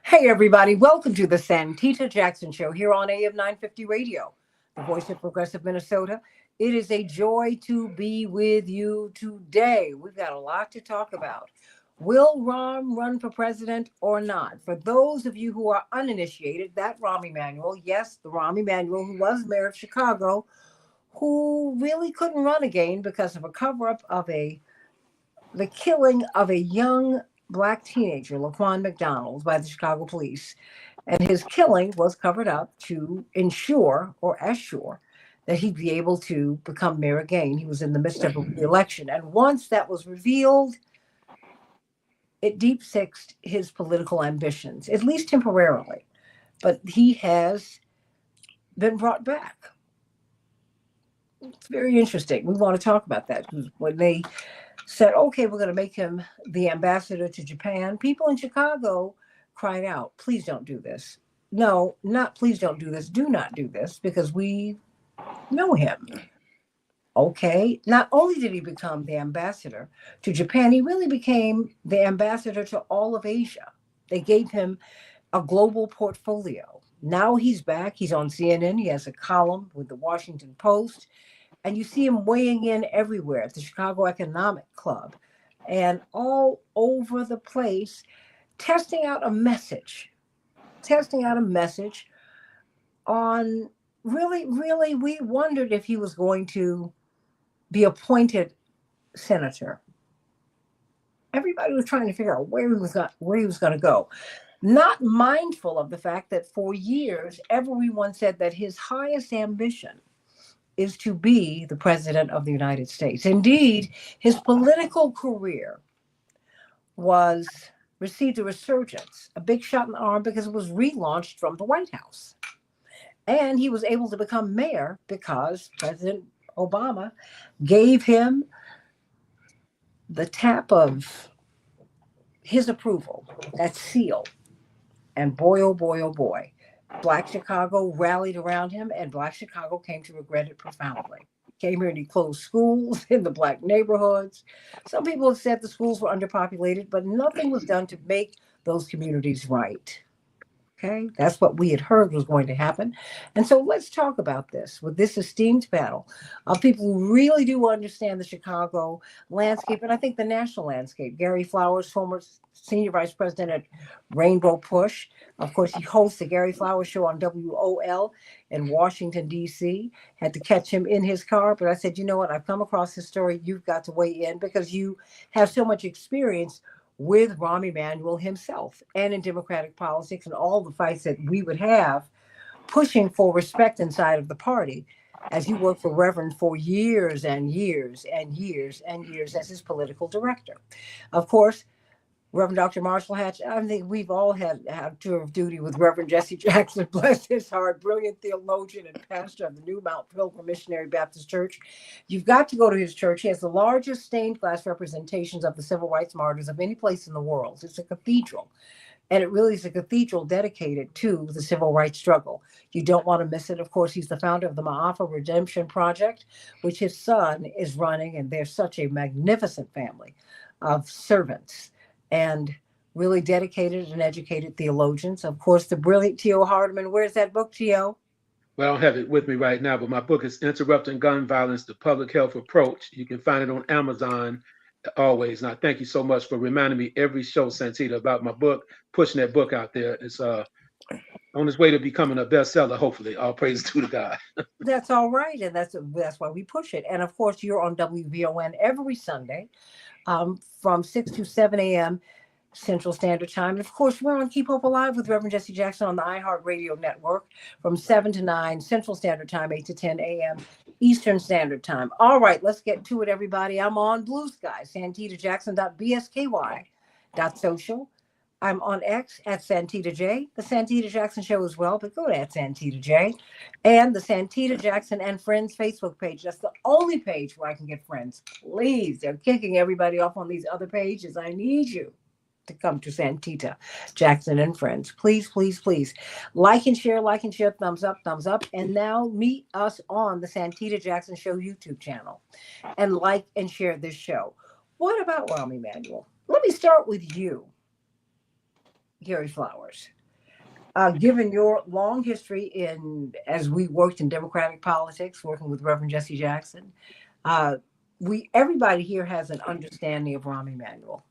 Hey, everybody. Welcome to the Santita Jackson Show here on AM 950 Radio, the voice of progressive Minnesota. It is a joy to be with you today. We've got a lot to talk about. Will Rahm run for president or not? For those of you who are uninitiated, that Rahm Emanuel, yes, the Rahm Emanuel who was mayor of Chicago, who really couldn't run again because of a cover up of the killing of a young black teenager, Laquan McDonald, by the Chicago police. And his killing was covered up to ensure or assure that he'd be able to become mayor again. He was in the midst of a re-election. And once that was revealed, it deep sixed his political ambitions, at least temporarily. But he has been brought back. It's very interesting. We want to talk about that. When they said, okay, we're going to make him the ambassador to Japan, people in Chicago cried out, please don't do this. No, not please don't do this. Do not do this because we know him. Okay. Not only did he become the ambassador to Japan, he really became the ambassador to all of Asia. They gave him a global portfolio. Now he's back. He's on CNN. He has a column with the Washington Post. And you see him weighing in everywhere at the Chicago Economic Club and all over the place, testing out a message, testing out a message on really, we wondered if he was going to be appointed senator. Everybody was trying to figure out where he was going to go, not mindful of the fact that for years, everyone said that his highest ambition is to be the president of the United States. Indeed, his political career was received a resurgence, a big shot in the arm because it was relaunched from the White House. And he was able to become mayor because President Obama gave him the tap of his approval, that seal. And boy, oh boy, oh boy, Black Chicago rallied around him, and Black Chicago came to regret it profoundly. He came here and he closed schools in the Black neighborhoods. Some people have said the schools were underpopulated, but nothing was done to make those communities right. Okay, that's what we had heard was going to happen. And so let's talk about this with this esteemed panel of people who really do understand the Chicago landscape and I think the national landscape. Gary Flowers, former senior vice president at Rainbow Push. Of course, he hosts the Gary Flowers show on WOL in Washington, D.C. Had to catch him in his car, but I said, you know what? I've come across this story. You've got to weigh in because you have so much experience with Rahm Emanuel himself and in Democratic politics and all the fights that we would have pushing for respect inside of the party as you worked for Reverend for years and years and years and years as his political director. Of course, Reverend Dr. Marshall Hatch, I think we've all had a tour of duty with Reverend Jesse Jackson, bless his heart, brilliant theologian and pastor of the New Mount Pilgrim Missionary Baptist Church. You've got to go to his church. He has the largest stained glass representations of the civil rights martyrs of any place in the world. It's a cathedral. And it really is a cathedral dedicated to the civil rights struggle. You don't want to miss it. Of course, he's the founder of the Ma'afa Redemption Project, which his son is running. And they're such a magnificent family of servants and really dedicated and educated theologians. Of course, the brilliant T.O. Hardeman. Where's that book, T.O.? Well, I don't have it with me right now, but my book is Interrupting Gun Violence, The Public Health Approach. You can find it on Amazon always. And I thank you so much for reminding me every show, Santita, about my book, pushing that book out there. It's on its way to becoming a bestseller, hopefully. All praise to the God. That's all right. And that's why we push it. And of course, you're on WVON every Sunday from 6 to 7 a.m. Central Standard Time. And of course, we're on Keep Hope Alive with Reverend Jesse Jackson on the iHeartRadio network from 7 to 9 Central Standard Time, 8 to 10 a.m. Eastern Standard Time. All right, let's get to it, everybody. I'm on Blue Sky, santitajackson.bsky.social. I'm on X at Santita J, the Santita Jackson Show as well, but go to at Santita J, and the Santita Jackson and Friends Facebook page. That's the only page where I can get friends. Please, they're kicking everybody off on these other pages. I need you to come to Santita Jackson and Friends. Please, please, please. Like and share, thumbs up, thumbs up. And now meet us on the Santita Jackson Show YouTube channel and like and share this show. What about Rahm Emanuel? Let me start with you. Gary Flowers. Given your long history in, as we worked in Democratic politics, working with Reverend Jesse Jackson, uh, everybody here has an understanding of Rahm Emanuel.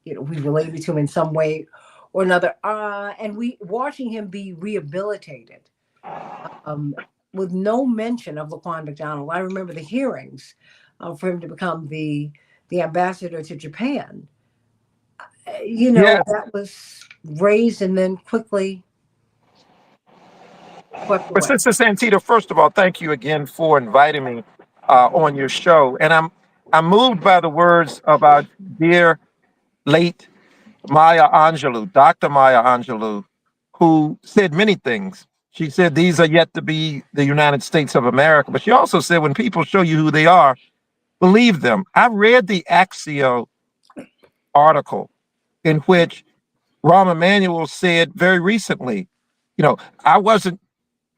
You know, we related to him in some way or another, and we watching him be rehabilitated, um, with no mention of Laquan McDonald. I remember the hearings for him to become the ambassador to Japan. You know, Yeah. that was raised and then quickly swept But away. Sister Santita, first of all, thank you again for inviting me on your show. And I'm moved by the words of our dear late Maya Angelou, Dr. Maya Angelou, who said many things. She said these are yet to be the United States of America. But she also said when people show you who they are, believe them. I read the Axio article in which Rahm Emanuel said very recently, you know, I wasn't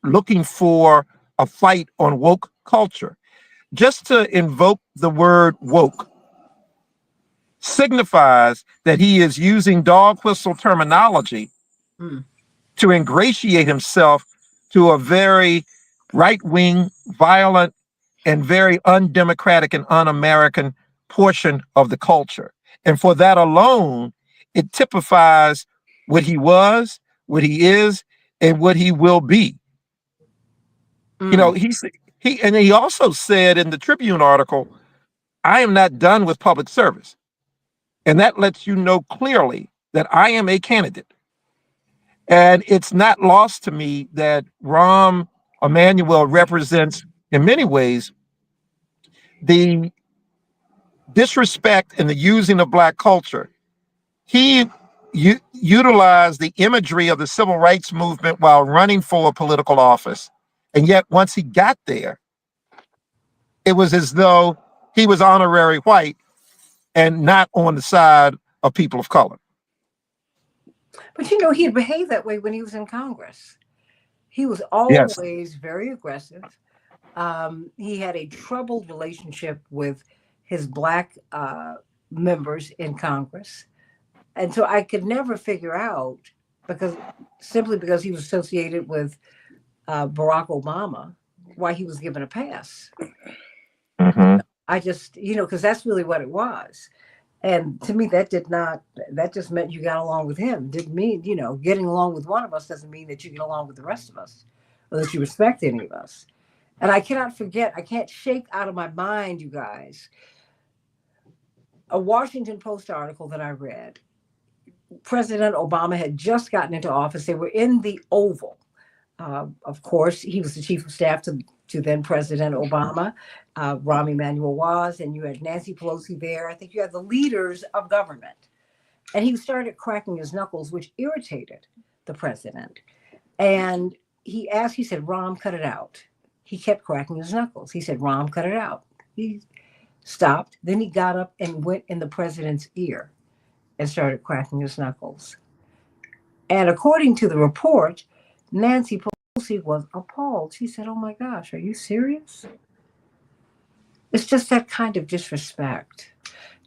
looking for a fight on woke culture. Just to invoke the word woke signifies that he is using dog whistle terminology Mm. to ingratiate himself to a very right wing, violent, and very undemocratic and un American portion of the culture. And for that alone, it typifies what he was, what he is, and what he will be. You know, Mm. he also said in the Tribune article, I am not done with public service. And that lets you know clearly that I am a candidate. And it's not lost to me that Rahm Emanuel represents, in many ways, the disrespect and the using of Black culture. He utilized the imagery of the civil rights movement while running for a political office. And yet, once he got there, it was as though he was honorary white and not on the side of people of color. But you know, he behaved that way when he was in Congress. He was Yes. always very aggressive. He had a troubled relationship with his black members in Congress. And so I could never figure out, because simply because he was associated with Barack Obama, why he was given a pass. Mm-hmm. I just, you know, because that's really what it was. And to me, that did not, that just meant you got along with him. Didn't mean, you know, getting along with one of us doesn't mean that you get along with the rest of us or that you respect any of us. And I cannot forget, I can't shake out of my mind, you guys, a Washington Post article that I read. President Obama had just gotten into office. They were in the Oval. Of course, he was the chief of staff to then President Obama. Rahm Emanuel was, and you had Nancy Pelosi there. I think you had the leaders of government. And he started cracking his knuckles, which irritated the president. And he said, Rahm, cut it out. He kept cracking his knuckles. He said, Rahm, cut it out. He stopped. Then he got up and went in the president's ear and started cracking his knuckles. And according to the report, Nancy Pelosi was appalled. She said, oh my gosh, are you serious? It's just that kind of disrespect.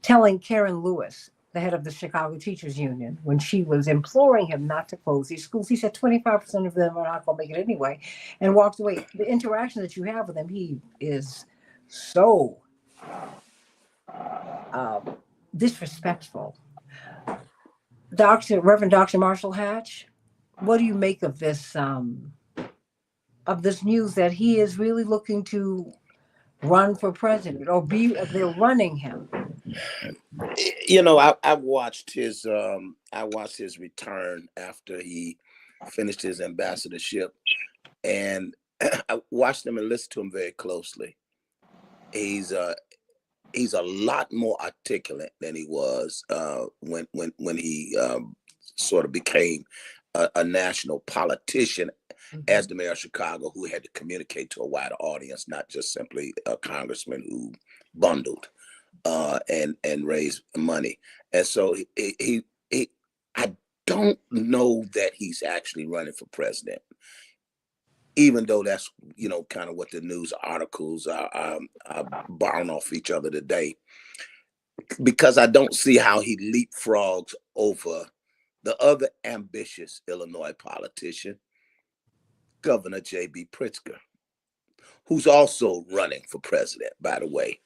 Telling Karen Lewis, the head of the Chicago Teachers Union, when she was imploring him not to close these schools, he said 25% of them are not going to make it anyway, and walked away. The interaction that you have with him, he is so disrespectful. Reverend Dr. Marshall Hatch, what do you make of this news that he is really looking to run for president or they're running him? You know, I watched his return after he finished his ambassadorship, and I watched him and listened to him very closely. He's he's a lot more articulate than he was when he sort of became a national politician as the mayor of Chicago, who had to communicate to a wider audience, not just simply a congressman who bundled and raised money. And so I don't know that he's actually running for president, even though that's, you know, kind of what the news articles are borrowing off each other today, because I don't see how he leapfrogs over The other ambitious Illinois politician, Governor J.B. Pritzker, who's also running for president, by the way.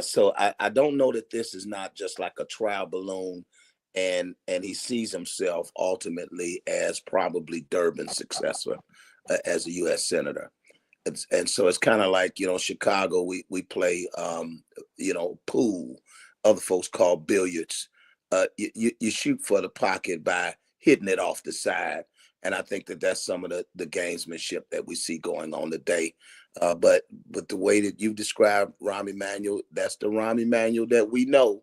So I don't know that this is not just like a trial balloon, and he sees himself ultimately as probably Durbin's successor as a U.S. senator. And so it's kind of like, Chicago, we play, pool. Other folks call billiards. You shoot for the pocket by hitting it off the side. And I think that that's some of the gamesmanship that we see going on today. But the way that you described Rahm Emanuel, that's the Rahm Emanuel that we know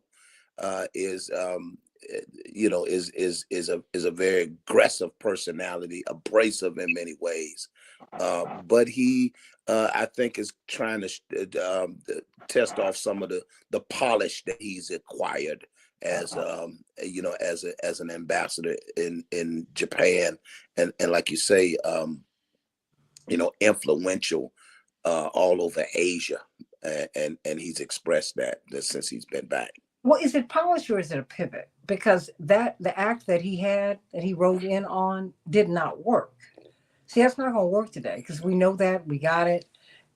is a very aggressive personality, abrasive in many ways. But he, I think, is trying to test off some of the polish that he's acquired as as an ambassador in Japan, and like you say, influential all over Asia, and he's expressed that since he's been back. Well, is it polish or is it a pivot? Because the act that he wrote in on did not work. See, that's not going to work today because we know that, we got it.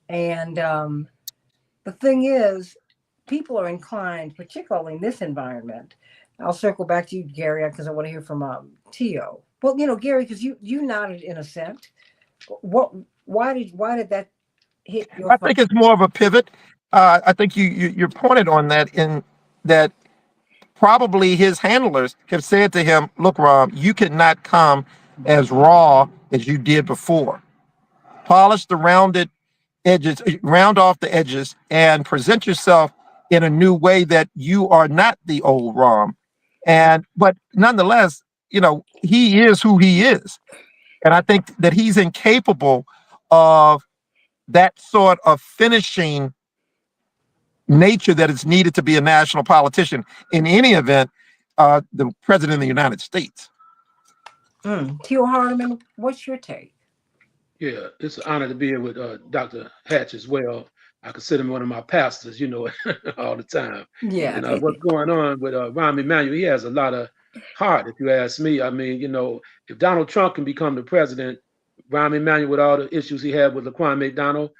And the thing is, people are inclined, particularly in this environment. I'll circle back to you, Gary, because I want to hear from Tio. Well, Gary, because you nodded in assent. Why did that hit your? I think it's more of a pivot. I think you're pointed on that, in that probably his handlers have said to him, "Look, Rahm, you cannot come as raw as you did before. Polish the rounded edges, round off the edges, and present yourself in a new way that you are not the old Rahm." But nonetheless, he is who he is, and I think that he's incapable of that sort of finishing nature that is needed to be a national politician. In any event, the president of the United States. Tio Hardiman, what's your take? Yeah, it's an honor to be here with Dr. Hatch as well. I consider him one of my pastors, all the time. Yeah. And what's going on with Rahm Emanuel, he has a lot of heart, if you ask me. I mean, if Donald Trump can become the president, Rahm Emanuel, with all the issues he had with Laquan McDonald,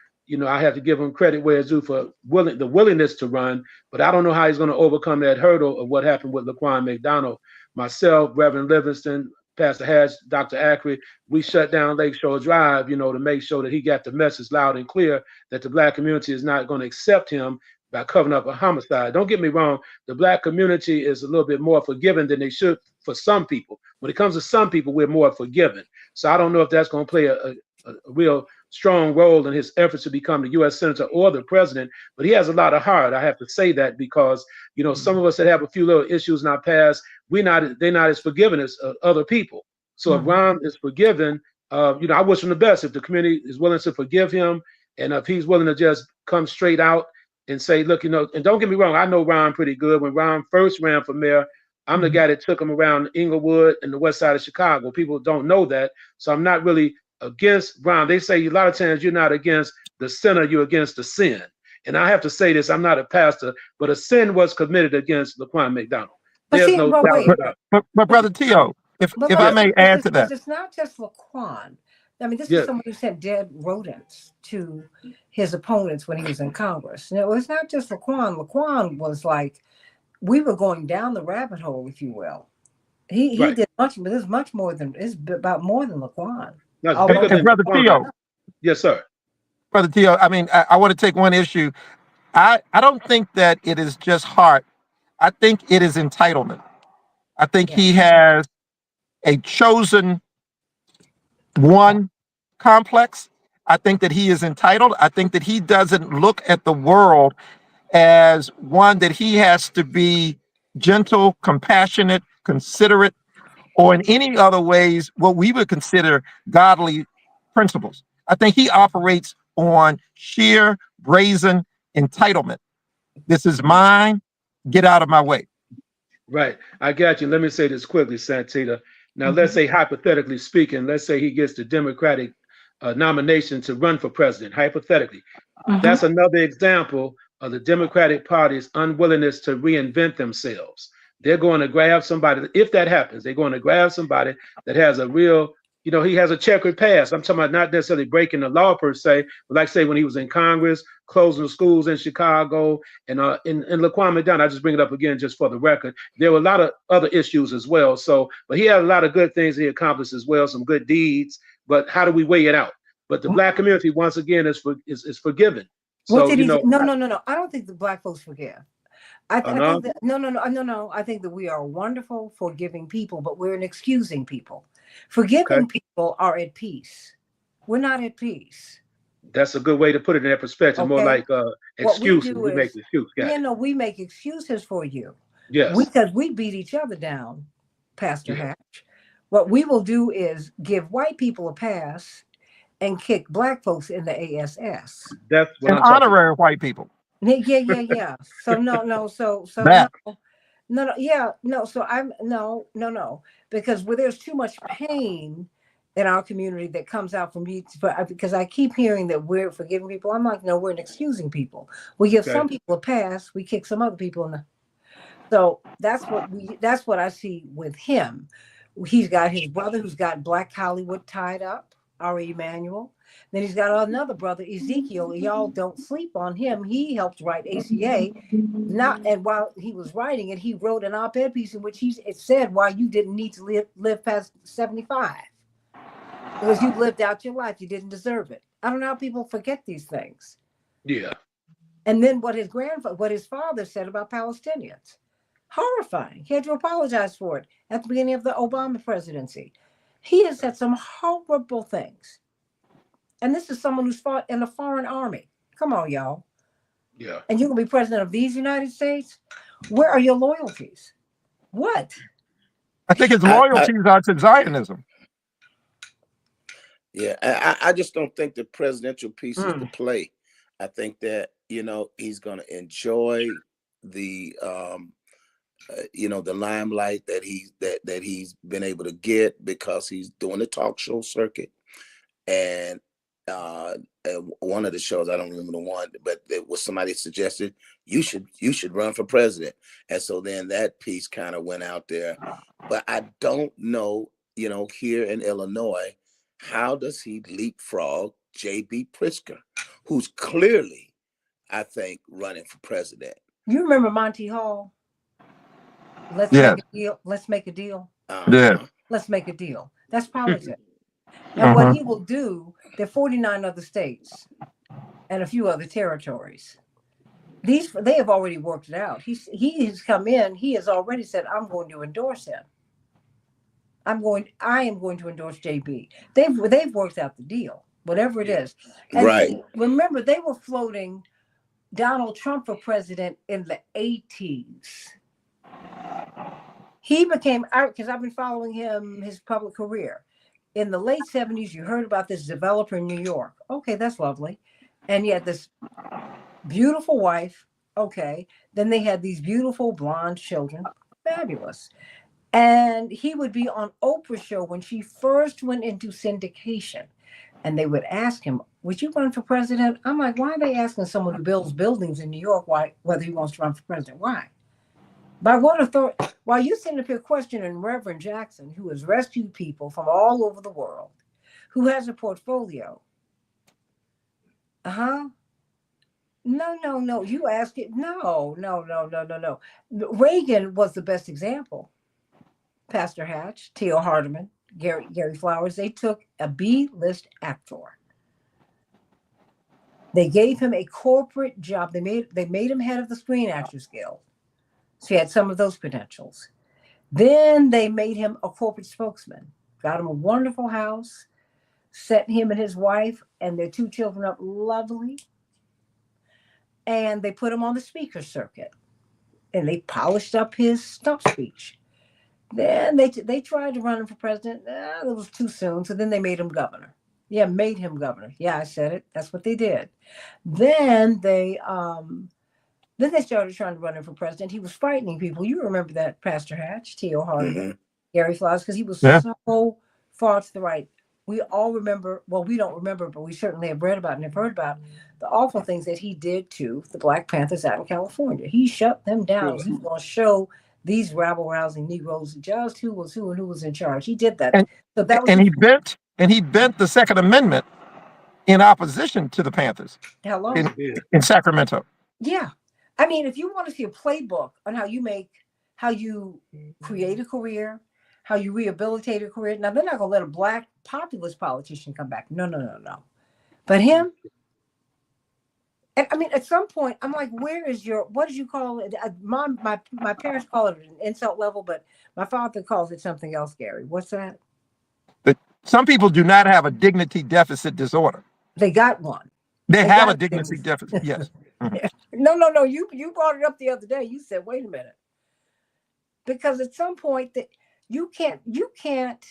I have to give him credit where it's due for the willingness to run, but I don't know how he's going to overcome that hurdle of what happened with Laquan McDonald. Myself, Reverend Livingston, Pastor Hatch, Dr. Ackery, we shut down Lakeshore Drive, to make sure that he got the message loud and clear that the Black community is not going to accept him by covering up a homicide. Don't get me wrong, the Black community is a little bit more forgiving than they should for some people. When it comes to some people, we're more forgiving. So I don't know if that's going to play a real strong role in his efforts to become the U.S. Senator or the president, but he has a lot of heart. I have to say that because, some of us that have a few little issues in our past, they're not as forgiving as other people. So if Rahm is forgiven, I wish him the best. If the community is willing to forgive him, and if he's willing to just come straight out and say, look, and don't get me wrong, I know Rahm pretty good. When Rahm first ran for mayor, I'm the guy that took him around Inglewood and the west side of Chicago. People don't know that. So I'm not really against Rahm. They say a lot of times you're not against the sinner, you're against the sin. And I have to say this, I'm not a pastor, but a sin was committed against Laquan McDonald. There's no doubt about it. But Brother Tio, if I may add to that. It's not just Laquan. I mean, this is someone who sent dead rodents to his opponents when he was in Congress. And it's not just Laquan. Laquan was like, we were going down the rabbit hole, if you will. He did much, but it's about more than Laquan. No, it's bigger than Brother Tio. Yes, sir. Brother Tio, I mean, I want to take one issue. I don't think that it is just heart. I think it is entitlement. I think he has a chosen one complex. I think that he is entitled. I think that he doesn't look at the world as one that he has to be gentle, compassionate, considerate, or in any other ways what we would consider godly principles. I think he operates on sheer brazen entitlement. This is mine. Get out of my way. Right. I got you. Let me say this quickly, Santita. Now, let's say, hypothetically speaking, let's say he gets the Democratic nomination to run for president, hypothetically. That's another example of the Democratic Party's unwillingness to reinvent themselves. they're going to grab somebody. If that happens, they're going to grab somebody that has a real, he has a checkered past. I'm talking about not necessarily breaking the law per se, but like say when he was in Congress, closing the schools in Chicago and in Laquan Down. I just bring it up again just for the record. There were a lot of other issues as well. So, but he had a lot of good things he accomplished as well, some good deeds. But how do we weigh it out? But the Black community, once again, is forgiven. What So, did he? No. I don't think the Black folks forgive. I no? think that no. I think that we are wonderful, forgiving people, but we're an excusing people. Forgiving people are at peace. We're not at peace. That's a good way to put it in that perspective. More like excuses. We make excuses. We make excuses for you. Yes. Because we beat each other down, Pastor Hatch. What we will do is give white people a pass and kick Black folks in the ASS. That's what and I'm talking honorary about. white people. Yeah. So no. So that. No. So no. Because where there's too much pain in our community that comes out from me, because I keep hearing that we're forgiving people. I'm like, no, we're excusing people. We give some people a pass, we kick some other people in the. So that's what I see with him. He's got his brother who's got Black Hollywood tied up, Ari Emanuel. Then he's got another brother, Ezekiel. Y'all don't sleep on him. He helped write ACA. And while he was writing it, he wrote an op-ed piece in which it said why you didn't need to live past 75. Because you lived out your life. You didn't deserve it. I don't know how people forget these things. Yeah. And then what his father said about Palestinians. Horrifying. He had to apologize for it at the beginning of the Obama presidency. He has said some horrible things. And this is someone who's fought in a foreign army. Come on, y'all. Yeah. And you're going to be president of these United States? Where are your loyalties? What? I think his loyalties are to Zionism. Yeah, I just don't think the presidential piece is the play. I think that, he's going to enjoy the, the limelight that he's been able to get because he's doing the talk show circuit. And one of the shows, I don't remember the one, but it was somebody suggested you should run for president. And so then that piece kind of went out there. But I don't know, here in Illinois, how does he leapfrog J.B. Pritzker, who's clearly, I think, running for president? You remember Monty Hall? Let's make a deal. Let's make a deal. Let's make a deal. That's politics. And what he will do, there are 49 other states and a few other territories. They have already worked it out. He has come in. He has already said, I'm going to endorse him. I am going to endorse JB. They've worked out the deal, whatever it is. And remember, they were floating Donald Trump for president in the 80s. He became, because I've been following his public career. In the late 70s, you heard about this developer in New York. Okay, that's lovely. And he had this beautiful wife. Okay. Then they had these beautiful blonde children. Fabulous. And he would be on Oprah's show when she first went into syndication. And they would ask him, would you run for president? I'm like, why are they asking someone who builds buildings in New York whether he wants to run for president? Why? By what authority? While you sitting up here questioning Reverend Jackson, who has rescued people from all over the world, who has a portfolio. No. You ask it. No. Reagan was the best example. Pastor Hatch, Theo Hardeman, Gary Flowers, they took a B-list actor. They gave him a corporate job. They made him head of the Screen Actors Guild. So he had some of those credentials. Then they made him a corporate spokesman, got him a wonderful house, set him and his wife and their 2 children up lovely. And they put him on the speaker circuit and they polished up his stump speech. Then they tried to run him for president. It was too soon. So then they made him governor. Yeah, made him governor. Yeah, I said it. That's what they did. Then they started trying to run him for president. He was frightening people. You remember that, Pastor Hatch, Theo Hardeman, Gary Flowers, because he was so far to the right. We all remember, well, we don't remember, but we certainly have read about and have heard about the awful things that he did to the Black Panthers out in California. He shut them down. He was going to show these rabble rousing Negroes, just who was who and who was in charge. He did that. And So that was and his, he bent the Second Amendment in opposition to the Panthers hello. Yes, in he did. in Sacramento. Yeah. I mean, if you want to see a playbook on how you create a career, how you rehabilitate a career. Now they're not gonna let a black populist politician come back. No, no, no, no. But him, and I mean, at some point, I'm like, where is your, what did you call it? Mom, my parents call it an insult level, but my father calls it something else, Gary. What's that? That some people do not have a dignity deficit disorder. They got one. They They have a got dignity things. deficit. Yes. Mhm. No, no, no. You brought it up the other day. You said, wait a minute. Because at some point that you can't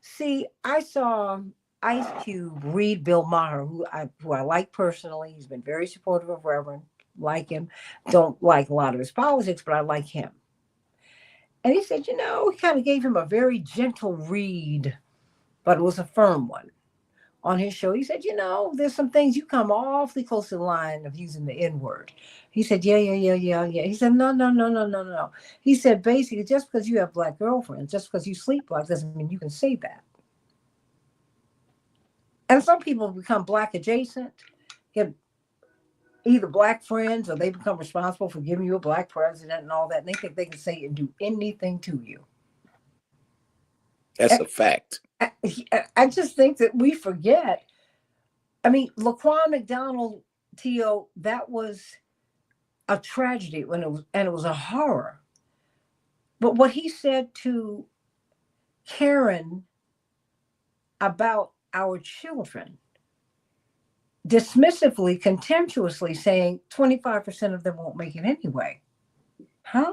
see. I saw Ice Cube read Bill Maher, who I like personally. He's been very supportive of Reverend. Like him. Don't like a lot of his politics, but I like him. And he said, he kind of gave him a very gentle read, but it was a firm one on his show. He said, there's some things you come awfully close to the line of using the N word. He said, yeah, yeah, yeah, yeah, yeah. He said, no, no, no, no, no, no. He said, basically, just because you have black girlfriends, just because you sleep black, doesn't mean you can say that. And some people become black adjacent, get either black friends, or they become responsible for giving you a black president and all that. And they think they can say and do anything to you. That's a fact. I just think that we forget. I mean, Laquan McDonald, T.O., that was a tragedy and it was a horror. But what he said to Karen about our children, dismissively, contemptuously saying 25% of them won't make it anyway. Huh?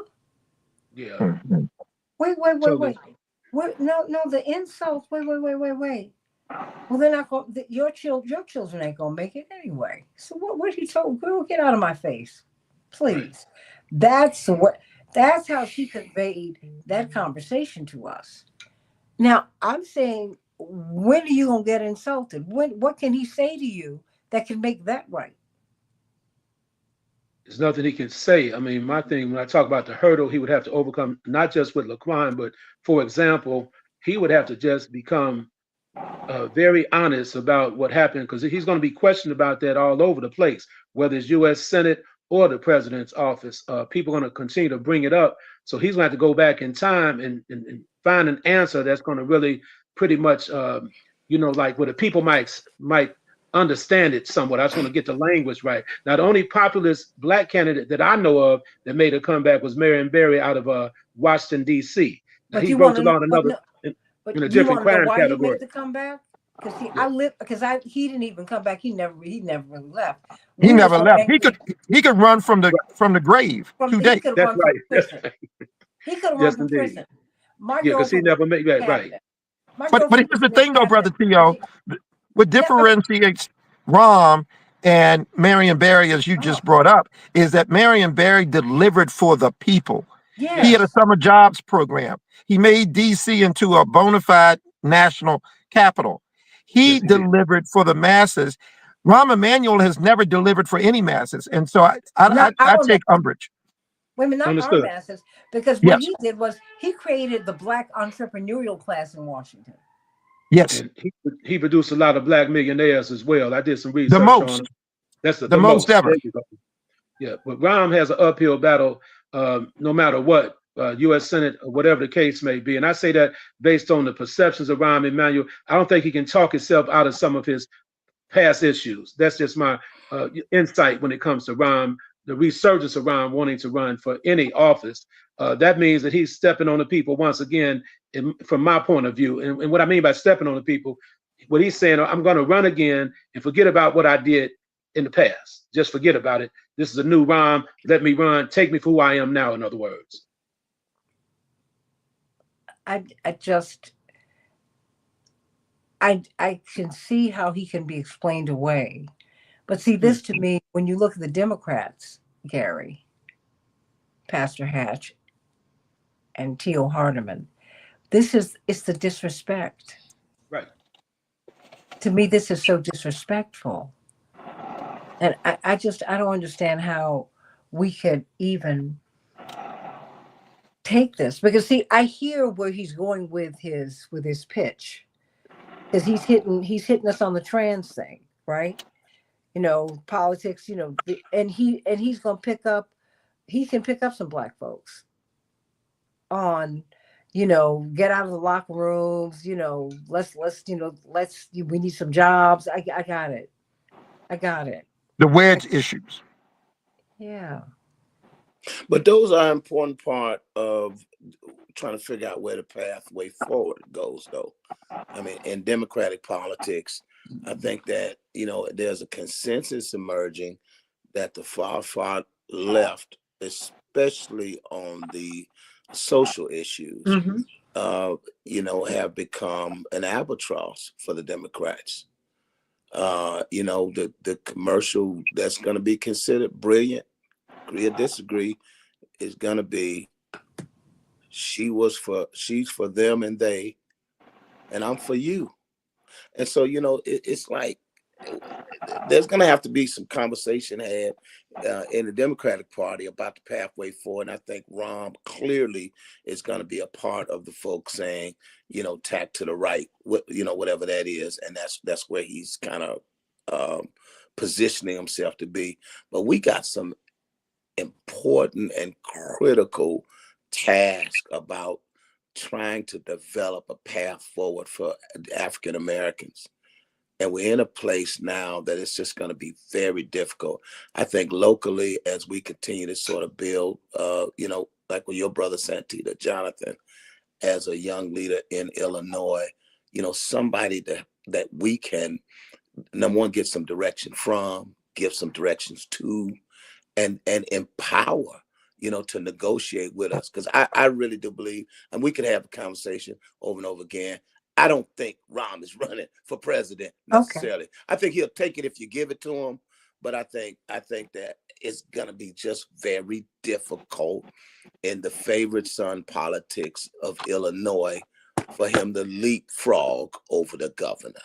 Yeah. Mhm. Wait. No, the insults. Wait. Well, they're not going. Your children ain't gonna make it anyway. So what he told? Girl, get out of my face, please. Right. That's how she conveyed that conversation to us. Now I'm saying, when are you gonna get insulted? What can he say to you that can make that right? There's nothing he can say. I mean, my thing, when I talk about the hurdle he would have to overcome, not just with Laquan, but for example, he would have to just become very honest about what happened, because he's going to be questioned about that all over the place, whether it's U.S. Senate or the president's office. People are going to continue to bring it up. So he's going to have to go back in time and find an answer that's going to really pretty much, like where the people might understand it somewhat. I just want to get the language right. Now, the only populist black candidate that I know of that made a comeback was Marion Barry out of Washington, D.C. Now, But he you broke want the to, law in but another no, but in a do you different want to know crime why he category. made the comeback? Because Yeah. he didn't even come back. He never really left. He We were never so left. angry. He could run from the Right. grave He today. could have That's run from right. That's prison. right. He could have run Yes, from indeed. prison. My Yeah, because he girlfriend was never made that in right. cabinet. My But girlfriend here's was the in the thing, though, brother cabinet. And Theo. What okay, differentiates Rahm and Marion Barry, as you oh, just brought up, is that Marion Barry delivered for the people. He had a yes, Yes. summer jobs program. He made DC into a bona fide national capital. He Yes, he did. delivered for the masses. Rahm Emanuel has never delivered for any masses, and so not I our take masses. umbrage. Women, not our Understood. masses. Because what Yes, he did was he created the black entrepreneurial class in Washington. yes, And he produced a lot of black millionaires as well. I did some the research on him. most, That's the the most most. There ever. you go. Yeah, but Rahm has an uphill battle no matter what, U.S. Senate or whatever the case may be. And I say that based on the perceptions of Rahm Emanuel. I don't think he can talk himself out of some of his past issues. That's just my insight when it comes to Rahm, the resurgence of Rahm wanting to run for any office. That means that he's stepping on the people once again, from my point of view. And what I mean by stepping on the people, what he's saying, I'm going to run again and forget about what I did in the past. Just forget about it. This is a new Rahm. Let me run. Take me for who I am now, in other words. I just I can see how he can be explained away. But see, Hmm. this to me, when you look at the Democrats, Gary, Pastor Hatch, and Teal Hardeman, it's the disrespect. Right. To me, this is so disrespectful. And I don't understand how we could even take this, because see, I hear where he's going with his pitch, because he's hitting us on the trans thing, right? Politics, and he's gonna pick up, he can pick up some black folks on, get out of the locker rooms, we need some jobs. I got it. I got it. The wedge issues. Yeah. But those are an important part of trying to figure out where the pathway forward goes, though. I mean, in democratic politics, I think that, there's a consensus emerging that the far left, especially on the social issues, Hmm. have become an albatross for the Democrats. The commercial that's going to be considered brilliant, agree or disagree, is going to be she's for them and they, and I'm for you. And so, it's like there's going to have to be some conversation had in the Democratic Party about the pathway forward. And I think Rahm clearly is going to be a part of the folks saying, tack to the right, whatever that is. And that's where he's kind of positioning himself to be. But we got some important and critical task about trying to develop a path forward for African Americans. And we're in a place now that it's just going to be very difficult. I think locally, as we continue to sort of build, like with your brother Santita, Jonathan, as a young leader in Illinois, somebody that we can, number one, get some direction from, give some directions to, and empower, to negotiate with us. Because I really do believe, and we could have a conversation over and over again, I don't think Rahm is running for president Okay. necessarily. I think he'll take it if you give it to him, but I think that it's gonna be just very difficult in the favorite son politics of Illinois for him to leapfrog over the governor.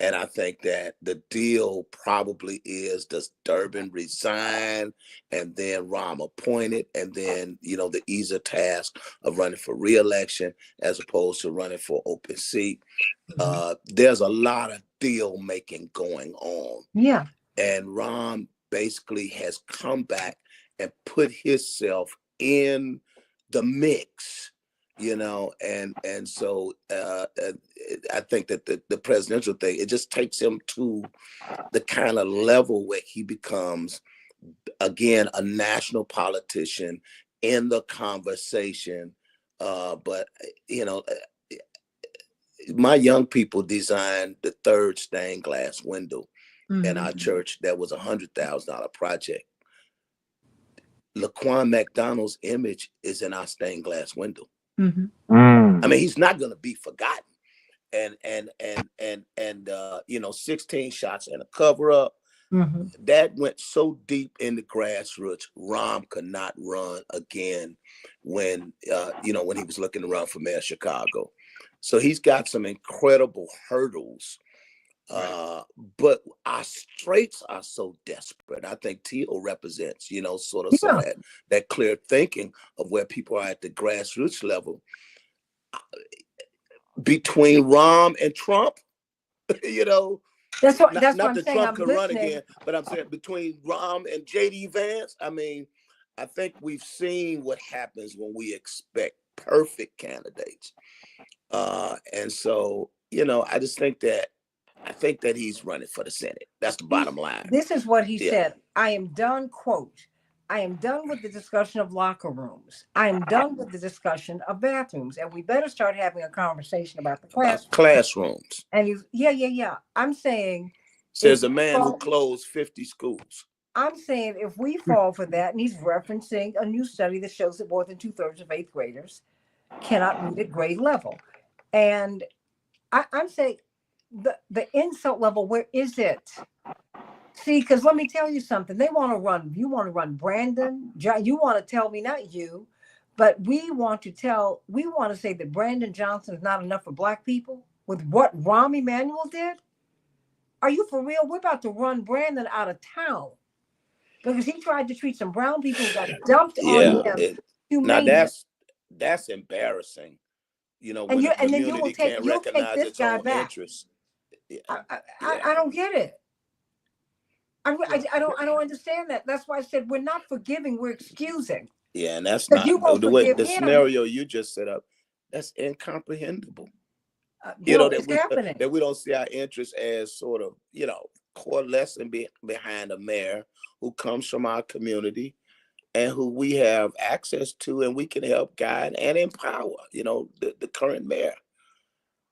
And I think that the deal probably is, does Durbin resign and then Rahm appointed, and then, the easier task of running for reelection as opposed to running for open seat. There's a lot of deal making going on. Yeah. And Rahm basically has come back and put himself in the mix, and so I think that the presidential thing, it just takes him to the kind of level where he becomes, again, a national politician in the conversation. But my young people designed the third stained glass window in our church. That was $100,000 project. Laquan McDonald's image is in our stained glass window. I mean, he's not going to be forgotten. And 16 shots and a cover up. That went so deep in the grassroots. Rahm could not run again when he was looking to run for mayor of Chicago. So he's got some incredible hurdles. But our straights are so desperate. I think Tito represents, sort of some of that clear thinking of where people are at the grassroots level. Between Rahm and Trump, That's what not I'm that saying. Trump I'm could run listening. again, but I'm saying between Rahm and JD Vance, I mean, I think we've seen what happens when we expect perfect candidates. And so, I just think that he's running for the Senate. That's the bottom line. This is what he said. I am done, quote, I am done with the discussion of locker rooms. I am done with the discussion of bathrooms. And we better start having a conversation about the classrooms. And yeah. I'm saying, says a man who closed 50 schools. I'm saying if we fall for that, and he's referencing a new study that shows that more than 2/3 of eighth graders cannot read at grade level. And I'm saying the insult level, where is it? See, because let me tell you something. You want to run Brandon. You want to tell me, not you, but we want to say that Brandon Johnson is not enough for black people with what Rahm Emanuel did. Are you for real? We're about to run Brandon out of town because he tried to treat some brown people who got dumped on him. Now that's embarrassing. You know, And when you a and then community can't you'll take recognize this its guy own back. interests. Yeah, yeah, I don't get it. I don't understand that. That's why I said we're not forgiving, we're excusing. yeah, and that's Because not you won't the way forgive the him. scenario you just set up. That's incomprehensible. You know, Joe, it's happening. that we don't see our interests as sort of, you know, coalescing behind a mayor who comes from our community and who we have access to, and we can help guide and empower, you know, the current mayor.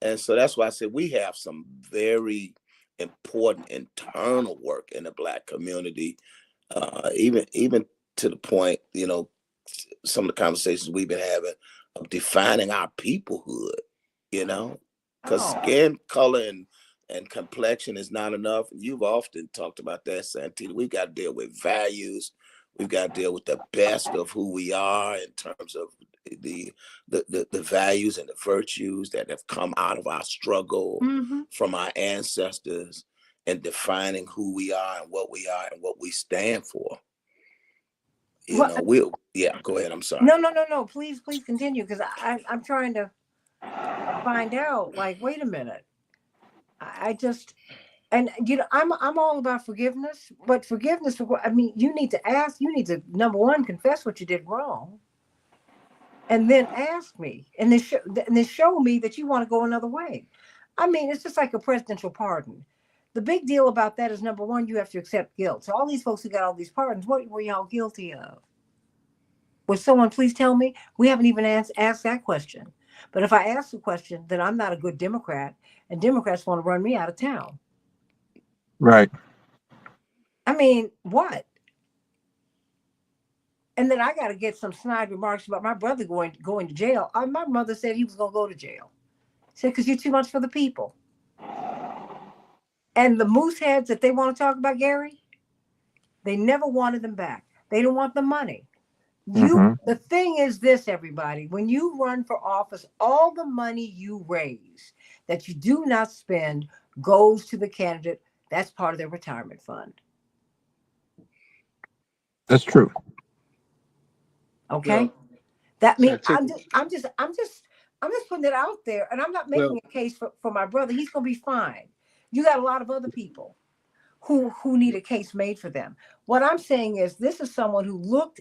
And so that's why I said we have some very important internal work in the Black community, even to the point, you know, some of the conversations we've been having of defining our peoplehood, you know, because Oh, skin color and complexion is not enough. You've often talked about that, Santita. We've got to deal with values. We've got to deal with the best of who we are in terms of the the values and the virtues that have come out of our struggle mhm. from our ancestors, and defining who we are and what we stand for. You Well, know, yeah, go ahead. I'm sorry. no. Please continue, because I'm trying to find out. Like, wait a minute. I just, and you know, I'm all about forgiveness, but forgiveness for what? I mean, you need to ask. You need to, number one, confess what you did wrong, and then ask me, and then show me that you want to go another way. I mean, it's just like a presidential pardon. The big deal about that is, number one, you have to accept guilt. So all these folks who got all these pardons, what were y'all guilty of? Would someone please tell me? We haven't even asked that question. But if I ask the question, then I'm not a good Democrat, and Democrats want to run me out of town. Right. I mean, what? And then I got to get some snide remarks about my brother going to jail. My mother said he was going to go to jail. Said, because you're too much for the people. And the moose heads that they want to talk about, Gary, they never wanted them back. They don't want the money. The thing is this, everybody, when you run for office, all the money you raise that you do not spend goes to the candidate. That's part of their retirement fund. That's true. Okay. Well, That means Santita, I'm just putting it out there, and I'm not making a case for my brother. He's going to be fine. You got a lot of other people who need a case made for them. What I'm saying is, this is someone who looked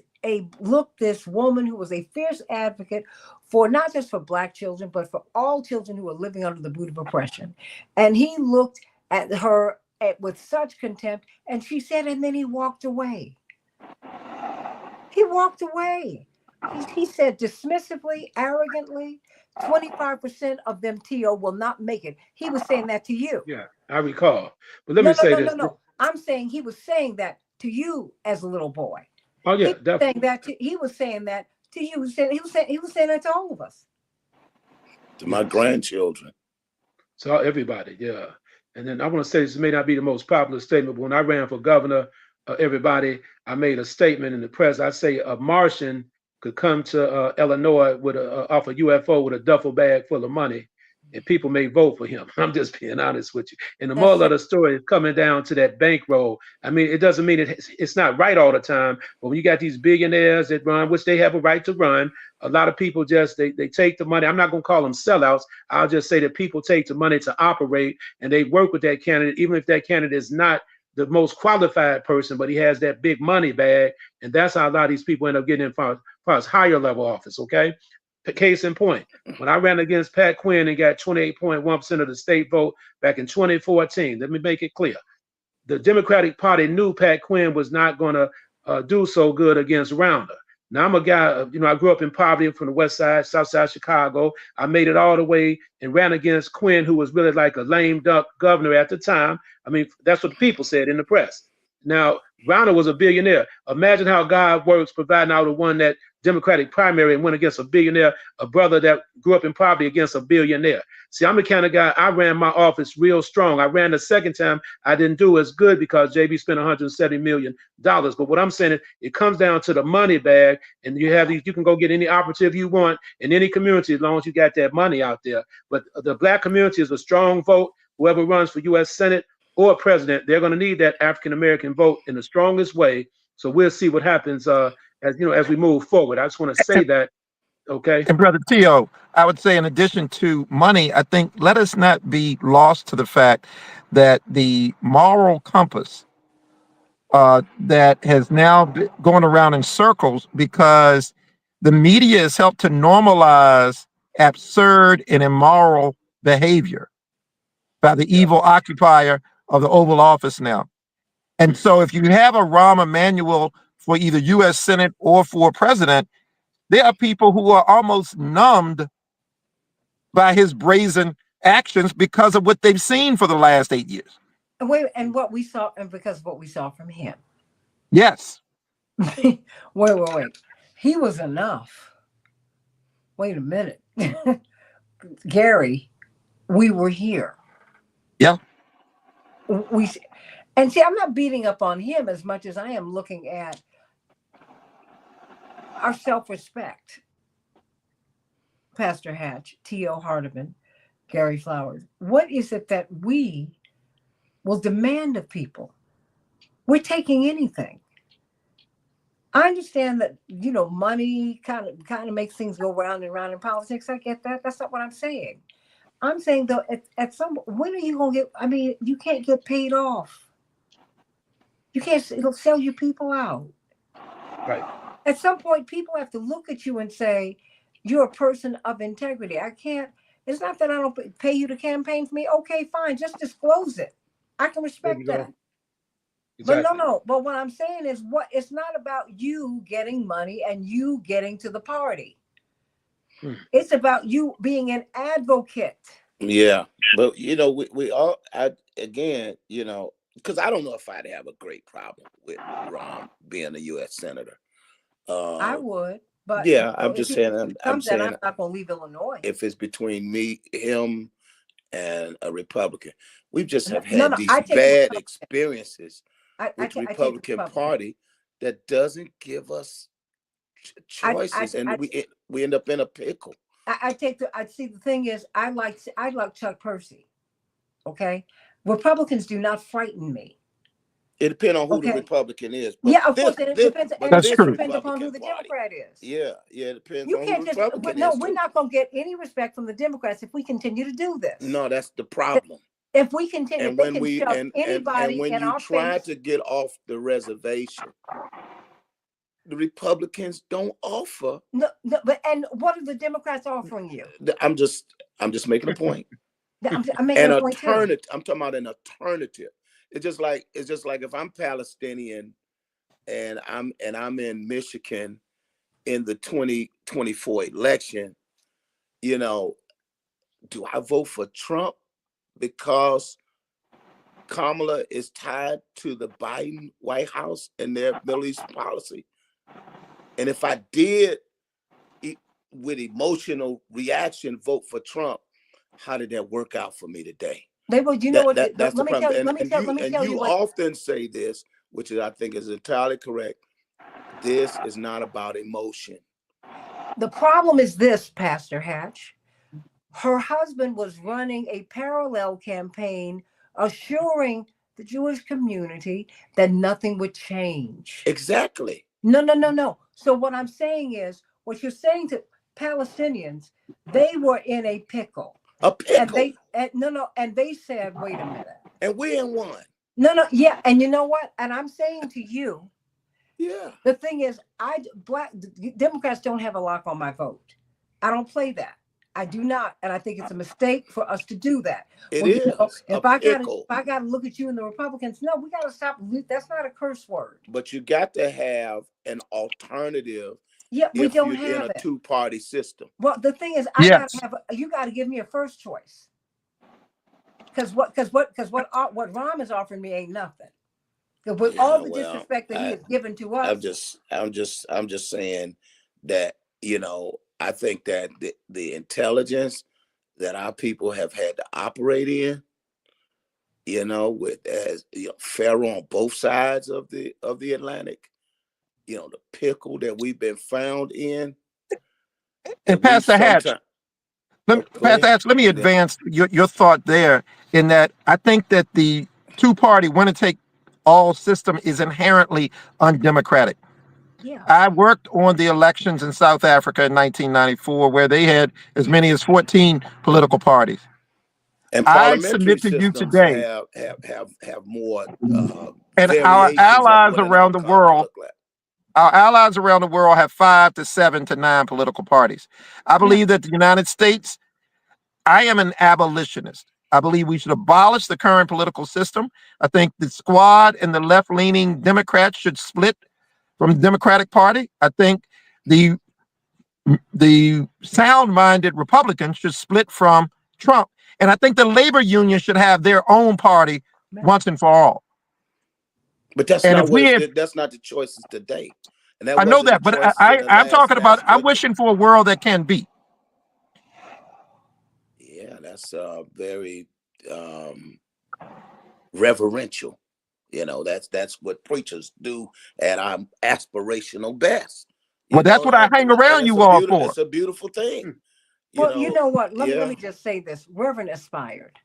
this woman who was a fierce advocate for not just for Black children, but for all children who are living under the boot of oppression. And he looked at her with such contempt, and she said, and then he walked away. He walked away. He said dismissively, arrogantly, 25% of them, T.O., will not make it. He was saying that to you. yeah, I recall. But let me say this. No. I'm saying he was saying that to you as a little boy. Oh yeah, definitely. He was saying that to you. He was saying that to all of us. To my grandchildren. So everybody, yeah. And then I want to say, this may not be the most popular statement, but when I ran for governor, everybody, I made a statement in the press. I say a Martian could come to Illinois with off a UFO with a duffel bag full of money, and people may vote for him. I'm just being honest with you. And the moral of the story is coming down to that bankroll. I mean, it doesn't mean it's not right all the time, but when you got these billionaires that run, which they have a right to run, a lot of people just they take the money. I'm not going to call them sellouts. I'll just say that people take the money to operate, and they work with that candidate, even if that candidate is not the most qualified person, but he has that big money bag, and that's how a lot of these people end up getting in far as higher level office. Okay, case in point, when I ran against Pat Quinn and got 28.1% of the state vote back in 2014, let me make it clear: the Democratic Party knew Pat Quinn was not going to do so good against Rounder. Now I'm a guy, I grew up in poverty from the west side, south side Chicago. I made it all the way and ran against Quinn, who was really like a lame duck governor at the time. I mean, that's what the people said in the press. Now, Rounder was a billionaire. Imagine how God works, providing I would have won that Democratic primary and went against a billionaire, a brother that grew up in poverty against a billionaire. See, I'm the kind of guy, I ran my office real strong. I ran the second time, I didn't do as good because JB spent $170 million. But what I'm saying is, it comes down to the money bag, and you have these, you can go get any operative you want in any community as long as you got that money out there. But the Black community is a strong vote. Whoever runs for U.S. Senate or president, they're going to need that African American vote in the strongest way. So we'll see what happens as we move forward. I just want to say that Okay. And Brother Tio, I would say, in addition to money, I think let us not be lost to the fact that the moral compass that has now been going around in circles because the media has helped to normalize absurd and immoral behavior by the Yeah. evil occupier of the Oval Office now. And so if you have a Rahm Emanuel for either US Senate or for president, there are people who are almost numbed by his brazen actions because of what they've seen for the last 8 years. And wait, and what we saw, and because of what we saw from him. Yes. Wait. He was enough. Wait a minute. Gary, we were here. Yeah. We and see, I'm not beating up on him as much as I am looking at our self-respect. Pastor Hatch, T.O. Hardiman, Gary Flowers. What is it that we will demand of people? We're taking anything. I understand that money kind of makes things go round and round in politics. I get that. That's not what I'm saying. I'm saying though, at some when are you gonna get? I mean, you can't get paid off. You can't. It'll sell your people out. Right. At some point, people have to look at you and say, "You're a person of integrity." I can't. It's not that I don't pay you to campaign for me. Okay, fine. Just disclose it. I can There you respect go. that. But Exactly. no. But what I'm saying is, it's not about you getting money and you getting to the party. It's about you being an advocate. Yeah, but we all again, because I don't know if I'd have a great problem with Rom being a U.S. senator. I would, but Yeah, I'm if just he saying, I'm comes that, I'm saying not going to leave Illinois. if it's between him, and a Republican, we just have No, had no, these I take the bad Republican. experiences with the I take the Republican Republican. Party that doesn't give us choices, and we end up in a pickle. I take the. I see. The thing is, I like Chuck Percy. Okay, Republicans do not frighten me. It depends on who the Okay. Republican is, but Yeah, of course, and it depends, That's it true. depends upon who Republican the Party, Democrat is. yeah, it depends You on who can't the just. Republican No, is we're too. not going to get any respect from the Democrats if we continue to do this. No, that's the problem. If we continue, if And they when can shove and anybody when in you our try face. to get off the reservation, the Republicans don't offer. No, but and what are the Democrats offering you? I'm just making a point. I'm making An a point too. alternative. I'm talking about an alternative. It's just like if I'm Palestinian and I'm in Michigan in the 2024 election, you know, do I vote for Trump because Kamala is tied to the Biden White House and their Middle East policy? And if I did, with emotional reaction, vote for Trump, how did that work out for me today? They will. You know what? That's the Let me tell problem. you. And Let me tell you you what. often say this, which I think is entirely correct. This is not about emotion. The problem is this, Pastor Hatch. Her husband was running a parallel campaign assuring the Jewish community that nothing would change. Exactly. No. So what I'm saying is, what you're saying to Palestinians, they were in a pickle. A pickle. And they said, wait a minute. And we're in one. No, yeah. And you know what? And I'm saying to you, Yeah. the thing is, black Democrats don't have a lock on my vote. I don't play that. I do not, and I think it's a mistake for us to do that. It Well, is if I gotta look at you and the Republicans, no, we gotta stop. That's not a curse word. But you got to have an alternative. Yeah, we if don't you're in have a it. two-party system. Well, the thing is, Yes. you gotta give me a first choice. Because what Rahm is offering me ain't nothing. With all the disrespect that he has given to us. I'm just saying that, I think that the intelligence that our people have had to operate in, with fair on both sides of the Atlantic, the pickle that we've been found in. And Pastor Hatch, let me advance your thought there in that I think that the two-party winner take all system is inherently undemocratic. Yeah. I worked on the elections in South Africa in 1994, where they had as many as 14 political parties. And I parliamentary submit to you systems today, have more and our variations of allies what an around the outcome can world, look like. our allies around the world have 5 to 7 to 9 political parties. I Yeah. believe that the United States, I am an abolitionist. I believe we should abolish the current political system. I think the squad and the left-leaning Democrats should split from the Democratic Party. I think the sound-minded Republicans should split from Trump. And I think the labor union should have their own party once and for all. But that's And not if we what had, that's not the choices today. And that I know wasn't the that, but choices in the I'm talking about, last I'm budget. wishing for a world that can be. Yeah, that's very reverential. You know, that's what preachers do at our aspirational best. Well, You that's know, what I hang and around you all for. it's a beautiful thing. You Well, you know, know what? Let yeah. me just say this. Reverend aspired.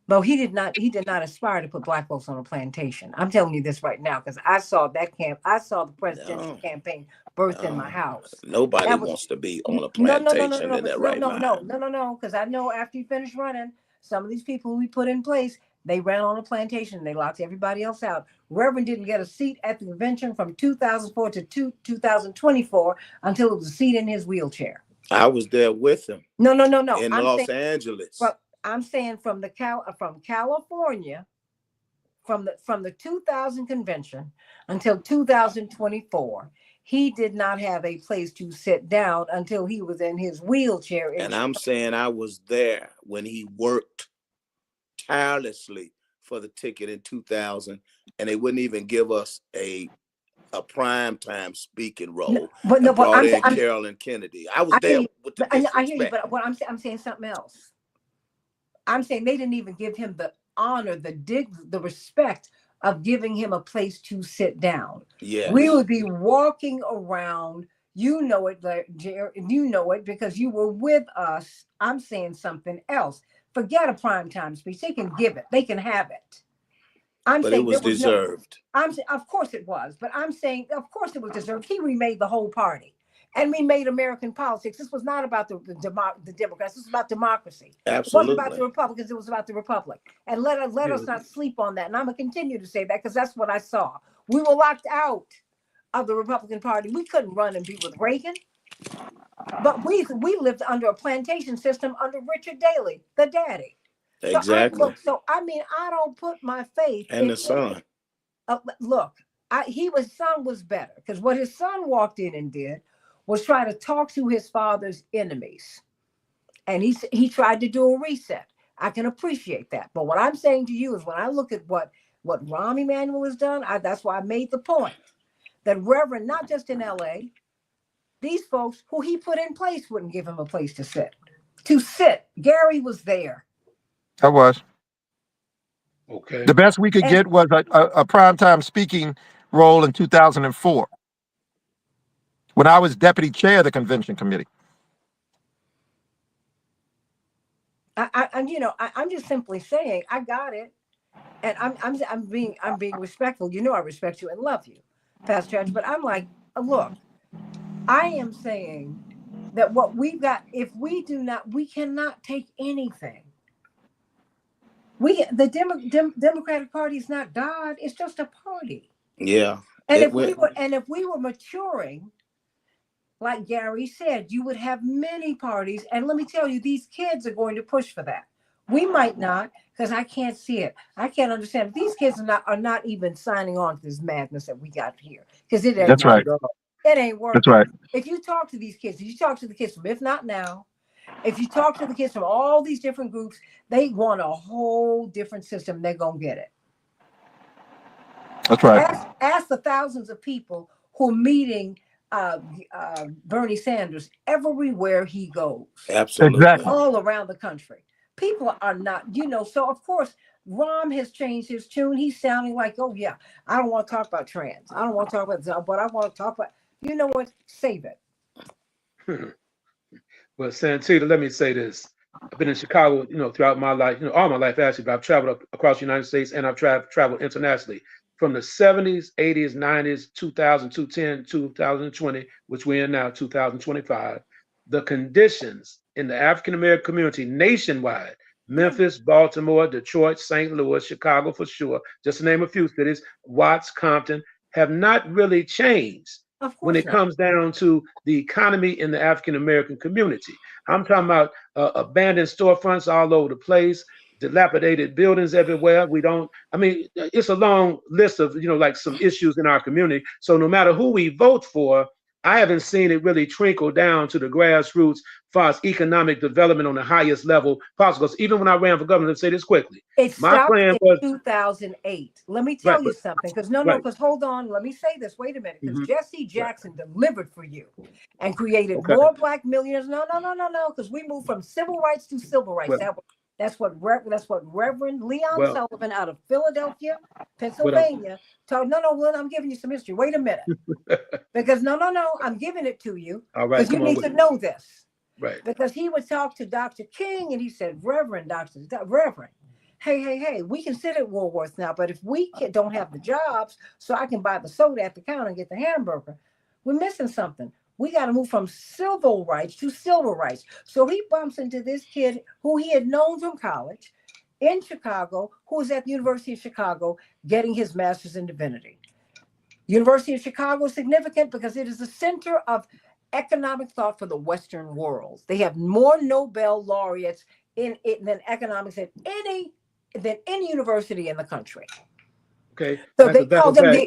But he did not aspire to put black folks on a plantation. I'm telling you this right now, because I saw that camp, I saw the presidential No, campaign birthed in my no, house. nobody That was wants to be on a no, no, no, no, plantation no, in their but no, right no, no, mind. no, no, no, because I know after you finish running, some of these people who we put in place, they ran on a plantation and they locked everybody else out. Reverend didn't get a seat at the convention from 2004 to 2024 until it was a seat in his wheelchair. I was there with him No, no, no, no. in Los Angeles. Well, I'm saying from California, from the 2000 convention until 2024, he did not have a place to sit down until he was in his wheelchair. And I'm saying I was there when he worked tirelessly for the ticket in 2000, and they wouldn't even give us a prime time speaking role, but no, and but brought in Carolyn Kennedy. I was I hear there you, with the I hear you, disrespect. but what I'm saying something else. I'm saying they didn't even give him the honor, the respect of giving him a place to sit down. Yes. We would be walking around. You know it, you know it because you were with us. I'm saying something else. Forget a primetime speech. They can give it. They can have it. But it was deserved. Of course it was, but I'm saying, of course it was deserved. He remade the whole party, and we made American politics. This was not about the Democrats. This was about democracy. Absolutely. It wasn't about the Republicans. It was about the Republic. And let us not sleep on that. And I'm gonna continue to say that because that's what I saw. We were locked out of the Republican Party. We couldn't run and be with Reagan. But we lived under a plantation system under Richard Daley, the daddy. Exactly. I mean, I don't put my faith in the son. Look, his son was better because what his son walked in and did was try to talk to his father's enemies, and he tried to do a reset. I can appreciate that, but what I'm saying to you is when I look at what Rahm Emanuel has done, that's why I made the point that Reverend, not just in L.A., these folks who he put in place wouldn't give him a place to sit. Gary was there. I was. Okay. The best we could get was a primetime speaking role in 2004 when I was deputy chair of the convention committee. I'm just simply saying I got it, and I'm being respectful. You know, I respect you and love you, Pastor Judge. But I'm like, look, I am saying that what we've got, if we do not, we cannot take anything. The Democratic Party is not God; it's just a party. Yeah. And if we were maturing, like Gary said, you would have many parties. And let me tell you, these kids are going to push for that. We might not, because I can't see it. I can't understand. These kids are not even signing on to this madness that we got here. Because it ain't That's right. It ain't working. That's right. If you talk to these kids, if you talk to the kids from If Not Now, if you talk to the kids from all these different groups, they want a whole different system. They're going to get it. That's right. Ask the thousands of people who are meeting Bernie Sanders everywhere he goes. Absolutely. Exactly. All around the country. People are not, so of course, Rahm has changed his tune. He's sounding like, oh yeah, I don't want to talk about trans. I don't want to talk about this, but I want to talk about, you know what? Save it. Well, Santita, let me say this. I've been in Chicago, throughout my life, all my life actually, but I've traveled across the United States and I've traveled internationally. from the 70s, 80s, 90s, 2000, 2010, 2020, which we're in now, 2025, the conditions in the African American community nationwide, Memphis, Baltimore, Detroit, St. Louis, Chicago for sure, just to name a few cities, Watts, Compton, have not really changed Of when course it not. comes down to the economy in the African American community. I'm talking about abandoned storefronts all over the place, dilapidated buildings everywhere. We don't, I mean, it's a long list of, like some issues in our community. So no matter who we vote for, I haven't seen it really trickle down to the grassroots as far as economic development on the highest level possible. Because even when I ran for governor, let's say this quickly, It my stopped plan in was 2008. Let me right, tell you but something, because right. because hold on, let me say this. Wait a minute, because Hmm. Jesse Right. Jackson delivered for you and created Okay. more black millionaires. No, because we moved from civil rights to civil rights. Well, That's what Reverend Leon well, Sullivan out of Philadelphia, what I'm, Pennsylvania told. No, I'm giving you some history. Wait a minute, because no, I'm giving it to you all right, because you come on need with to it. know this. Right. Because he would talk to Dr. King and he said, Reverend, hey, we can sit at Woolworths now, but if we don't have the jobs so I can buy the soda at the counter and get the hamburger, we're missing something. We got to move from civil rights to civil rights. So he bumps into this kid who he had known from college in Chicago, who was at the University of Chicago getting his master's in divinity. University of Chicago is significant because it is the center of economic thought for the Western world. They have more Nobel laureates in it than economics than any university in the country. Okay. So As a they matter called of him fact,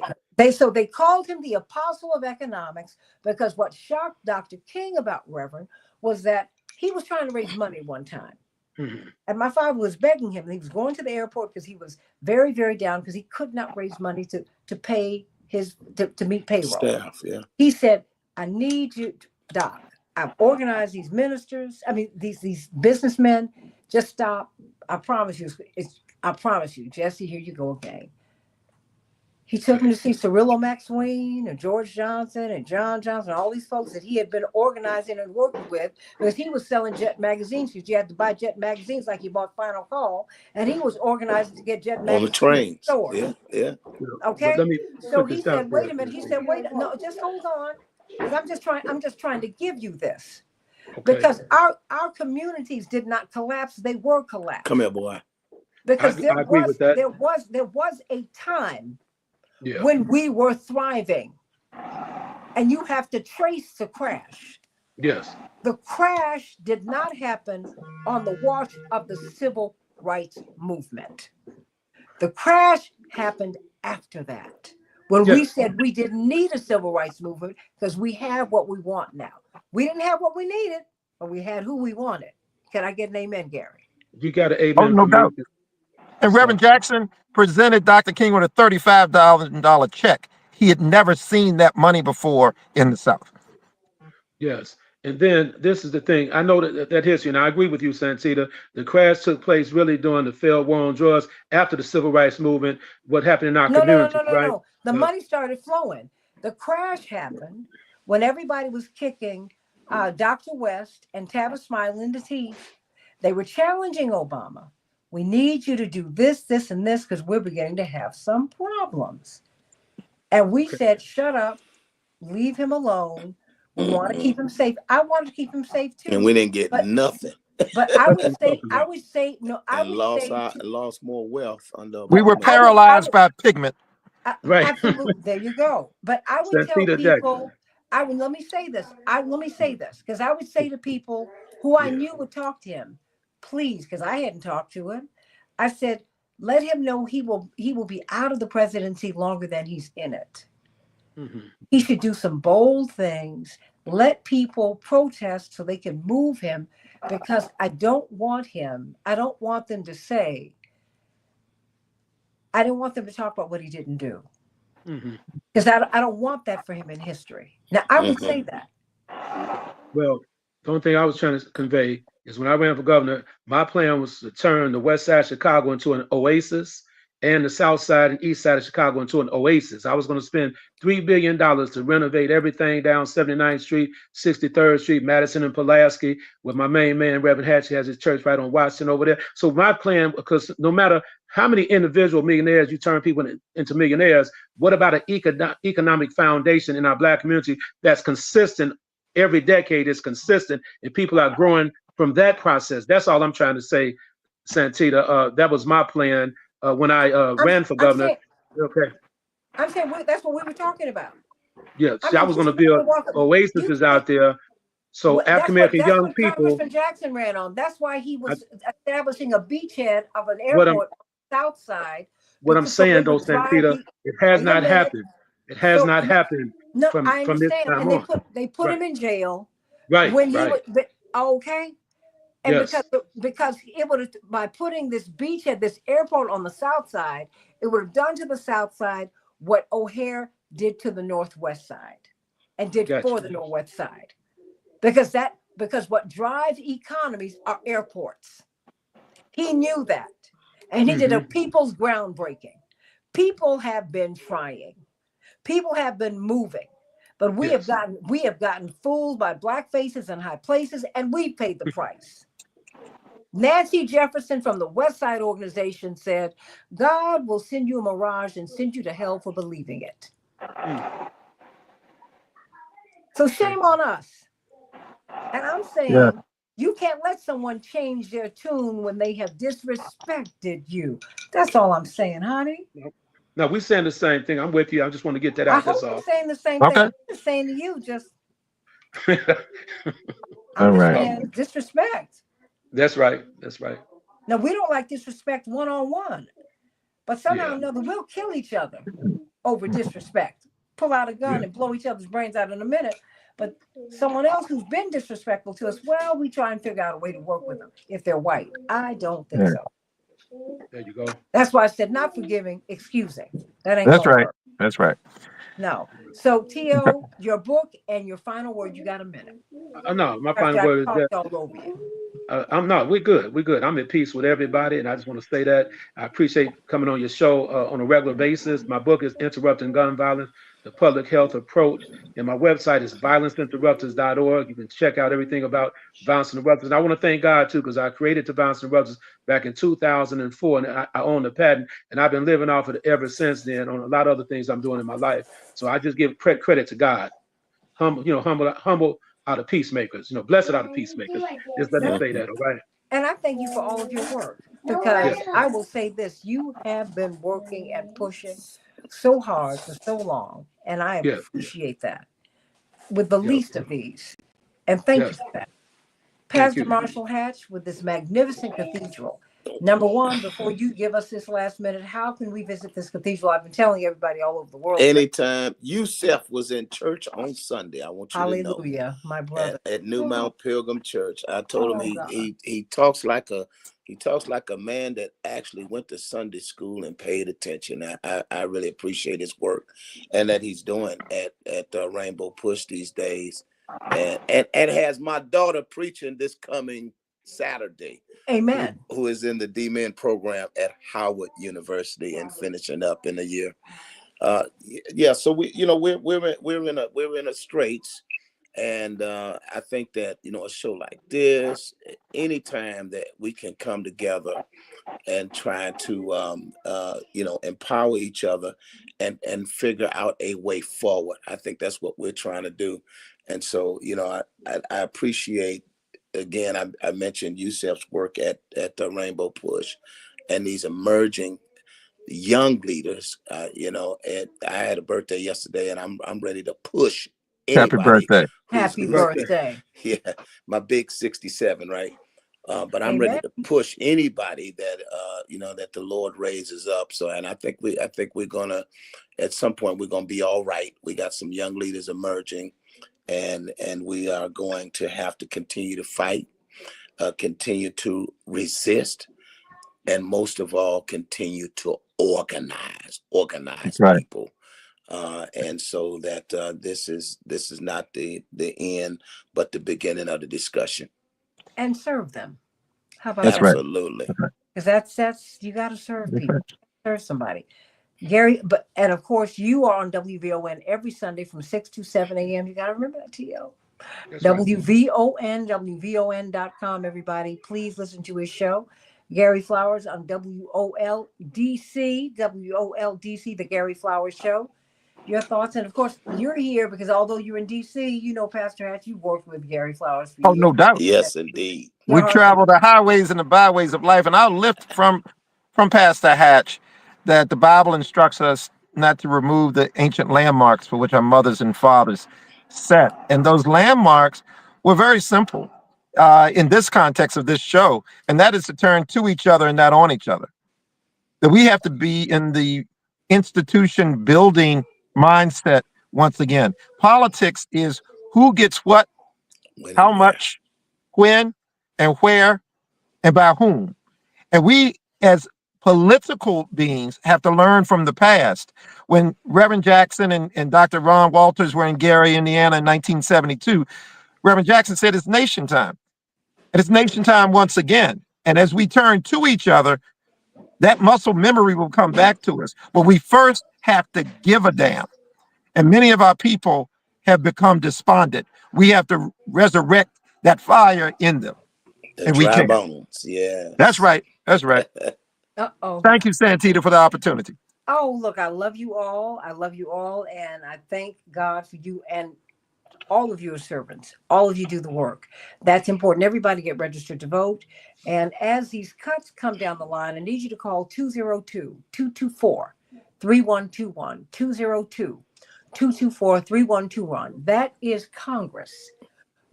they called him the apostle of economics because what shocked Dr. King about Reverend was that he was trying to raise money one time. mhm, And my father was begging him. He was going to the airport because he was very, very down because he could not raise money to pay to meet payroll. Staff, yeah. He said, I need you, Doc. I've organized these ministers. I mean, these businessmen. Just stop. I promise you. I promise you, Jesse. Here you go again. He took him okay. to see Cirillo Maxwell and George Johnson and John Johnson, all these folks that he had been organizing and working with because he was selling Jet magazines because you had to buy Jet magazines like you bought Final Call, and he was organizing to get Jet On the magazines in trains. stores. Yeah. But Okay, let me so put he this out said, there. "Wait a minute." He said, "Wait, no, just hold on, because I'm just trying to give you this Okay. because our communities did not collapse; they were Come collapsed here, boy. because I agree with that. there was a time Yeah. when we were thriving, and you have to trace the crash. Yes. The crash did not happen on the watch of the civil rights movement. The crash happened after that, when we Yes. said we didn't need a civil rights movement because we have what we want now. We didn't have what we needed, but we had who we wanted. Can I get an amen, Gary? You got an Oh, amen no from me. doubt. And So Reverend Jackson presented Dr. King with a $35,000 check. He had never seen that money before in the South. yes. And then this is the thing. I know that history, and I agree with you, Santita. The crash took place really during the failed war on drugs after the civil rights movement. What happened in our communities, right? No. The Uh, money started flowing. The crash happened when everybody was kicking Dr. West and Tavis Smiley in the teeth. They were challenging Obama. We need you to do this, this, and this because we're beginning to have some problems. And we okay. said, shut up, leave him alone. We want to Mm-mm. keep him safe. I wanted to keep him safe And too. we didn't get But nothing. I That's would what I'm say, talking about. no, I And would say lost more wealth under We were Obama. I paralyzed would by pigment. Right. absolutely. There you go. But I would tell Santita Jackson. people, let me say this. Let me say this because I would say to people who I Yeah. knew would talk to him, please, because I hadn't talked to him. I said, let him know he will be out of the presidency longer than he's in it. Hmm. He should do some bold things. Let people protest so they can move him because I don't want them to say, I don't want them to talk about what he didn't do. Hmm. Because I don't want that for him in history. Now, I would say Mm-hmm. that. Well, the only thing I was trying to convey is when I ran for governor, my plan was to turn the west side of Chicago into an oasis and the south side and east side of Chicago into an oasis. I was going to spend $3 billion to renovate everything down 79th Street, 63rd Street, Madison and Pulaski, with my main man, Reverend Hatch, has his church right on Washington over there. So my plan, because no matter how many individual millionaires you turn people into millionaires, what about an economic foundation in our Black community that's consistent? Every decade is consistent, and people are growing from that process. That's all I'm trying to say, Santita. That was my plan when I ran for governor. Okay. I'm saying that's what we were talking about. Yeah, I see, I mean, was going to build oases out there, so African American young people. Congressman Jackson ran on. That's why he was establishing a beachhead of an What airport on the south side. I'm saying, though, Santita, it has not happened. It has not happened. No, from I understand. this time And on. they put him in jail. Right. When he right. was okay. And Yes. because it would have, by putting this beachhead, this airport on the south side, it would have done to the south side what O'Hare did to the northwest side, and did for the northwest side. Because what drives economies are airports. He knew that, and he did a people's groundbreaking. People have been trying. People have been moving. But we have gotten fooled by black faces in high places, and we paid the price. Nancy Jefferson from the West Side Organization said, God will send you a mirage and send you to hell for believing it. So shame on us. And I'm saying, you can't let someone change their tune when they have disrespected you. That's all I'm saying, honey. No, we're saying the same thing. I'm with you. I just want to get that out. I hope you're saying the same thing. I'm just saying to you, I'm just saying disrespect. That's right. That's right. Now, we don't like disrespect one-on-one, but somehow or another, we'll kill each other over disrespect. Pull out a gun and blow each other's brains out in a minute. But someone else who's been disrespectful to us, well, we try and figure out a way to work with them if they're white. I don't think so. There you go. That's why I said not forgiving, excusing. That ain't That's gonna right. work. That's right. No. So, T.O., your book and your final word, you got a minute. No, my final word is that all over you. we're good. We're good. I'm at peace with everybody. And I just want to say that I appreciate coming on your show on a regular basis. My book is Interrupting Gun Violence, The Public Health Approach. And my website is violenceinterrupters.org. You can check out everything about violence interrupters. And I want to thank God, too, because I created the violence interrupters back in 2004. And I own the patent. And I've been living off of it ever since then on a lot of other things I'm doing in my life. So I just give credit to God. Humble out of peacemakers, blessed out of peacemakers. Just let me say that, all right? And I thank you for all of your work, because I will say this, you have been working and pushing so hard for so long, and I appreciate that with the least of these. And thank you for that. Pastor Marshall Hatch, with this magnificent cathedral. Number one, before you give us this last minute, how can we visit this cathedral? I've been telling everybody all over the world. Anytime. Yusef was in church on Sunday. I want you to know. Hallelujah, my brother. At New Mount Pilgrim Church. I told him he talks like a man that actually went to Sunday school and paid attention. I really appreciate his work and that he's doing at Rainbow Push these days. And has my daughter preaching this coming Saturday. Amen. Who is in the D-Men program at Howard University and finishing up in a year. So we're in a straits, and I think that a show like this, anytime that we can come together and try to empower each other and figure out a way forward. I think that's what we're trying to do. And so, I appreciate, again, I mentioned Yusef's work at the Rainbow Push and these emerging young leaders, and I had a birthday yesterday, and I'm ready to push anybody. Happy birthday. Happy birthday. Yeah, my big 67, right? But I'm ready to push anybody that that the Lord raises up. So, and I think we're gonna, at some point, we're gonna be all right. We got some young leaders emerging, and we are going to have to continue to fight, continue to resist, and most of all, continue to organize people. And so that this is not the end, but the beginning of the discussion. And serve them. How about that? Absolutely. Because that's you got to serve people. serve somebody. Gary, and of course, you are on WVON every Sunday from 6 to 7 a.m. You got to remember that, T.O. That's right. WVON, WVON.com, everybody. Please listen to his show. Gary Flowers on WOLDC, WOLDC, The Gary Flowers Show. Your thoughts? And of course, you're here because although you're in D.C., you know, Pastor Hatch, you've worked with Gary Flowers for Oh, years. no doubt. Yes, indeed. We travel the highways and the byways of life, and I'll lift from Pastor Hatch that the Bible instructs us not to remove the ancient landmarks for which our mothers and fathers set, and those landmarks were very simple in this context of this show, and that is to turn to each other and not on each other. That we have to be in the institution building mindset once again. Politics is who gets what, When how and where. much, when, and where, and by whom. And we, as political beings, have to learn from the past. When Reverend Jackson and Dr. Ron Walters were in Gary, Indiana in 1972, Reverend Jackson said it's nation time. And it's nation time once again. And as we turn to each other, that muscle memory will come back to us. But we first have to give a damn. And many of our people have become despondent. We have to resurrect that fire in them. The And we dry can. bones. Yes. That's right. That's right. Uh-oh. Thank you, Santita, for the opportunity. Oh, look, I love you all. I love you all. And I thank God for you. And all of you are servants. All of you do the work. That's important. Everybody get registered to vote. And as these cuts come down the line, I need you to call 202-224-3121, 202-224-3121. That is Congress.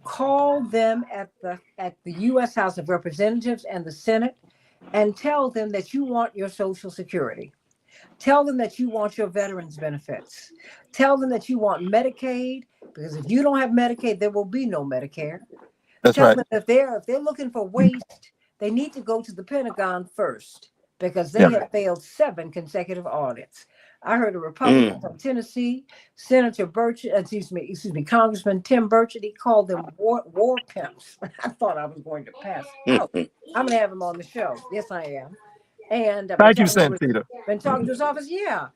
Call them at the U.S. House of Representatives and the Senate and tell them that you want your Social Security. Tell them that you want your veterans benefits. Tell them that you want Medicaid, because if you don't have Medicaid, there will be no Medicare. That's Tell right. them if they're looking for waste, they need to go to the Pentagon first, because they have failed 7 consecutive audits. I heard a Republican from Tennessee, Senator Burchett, excuse me, Congressman Tim Burchett, he called them war pimps. I thought I was going to pass out. I'm going to have him on the show. Yes, I am. And Thank you, Santita. been talking to his office. Yeah.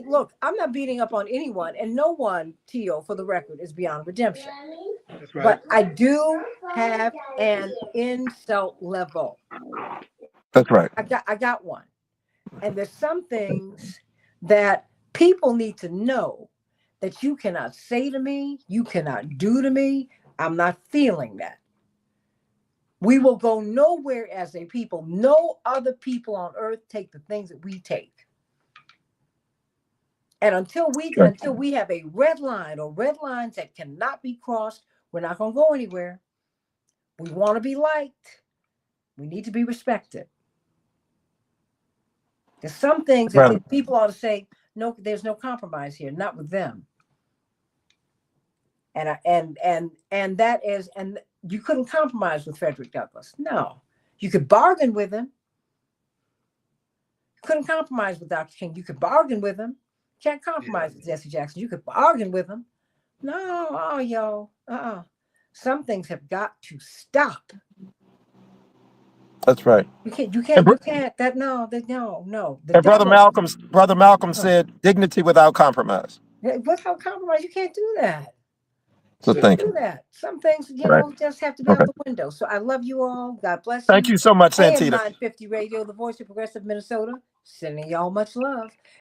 Look, I'm not beating up on anyone, and no one, Tio, for the record, is beyond redemption. That's right. But I do have an insult level. That's right. I got one. And there's some things that people need to know that you cannot say to me, you cannot do to me. I'm not feeling that. We will go nowhere as a people. No other people on earth take the things that we take. And until we have a red line or red lines that cannot be crossed, we're not going to go anywhere. We want to be liked. We need to be respected. There's some things that people ought to say, no, there's no compromise here, not with them. And that is, and you couldn't compromise with Frederick Douglass. No, you could bargain with him. You couldn't compromise with Dr. King. You could bargain with him. You can't compromise with Jesse Jackson. You could bargain with him. No, yo, some things have got to stop. That's right. You can't. That no. And Brother Malcolm said, "Dignity without compromise." Without compromise, you can't do that. So thank you. Do that. Some things, just have to be out the window. So I love you all. God bless you. Thank you so much, Santita. AM 950 Radio, the voice of progressive Minnesota, sending y'all much love.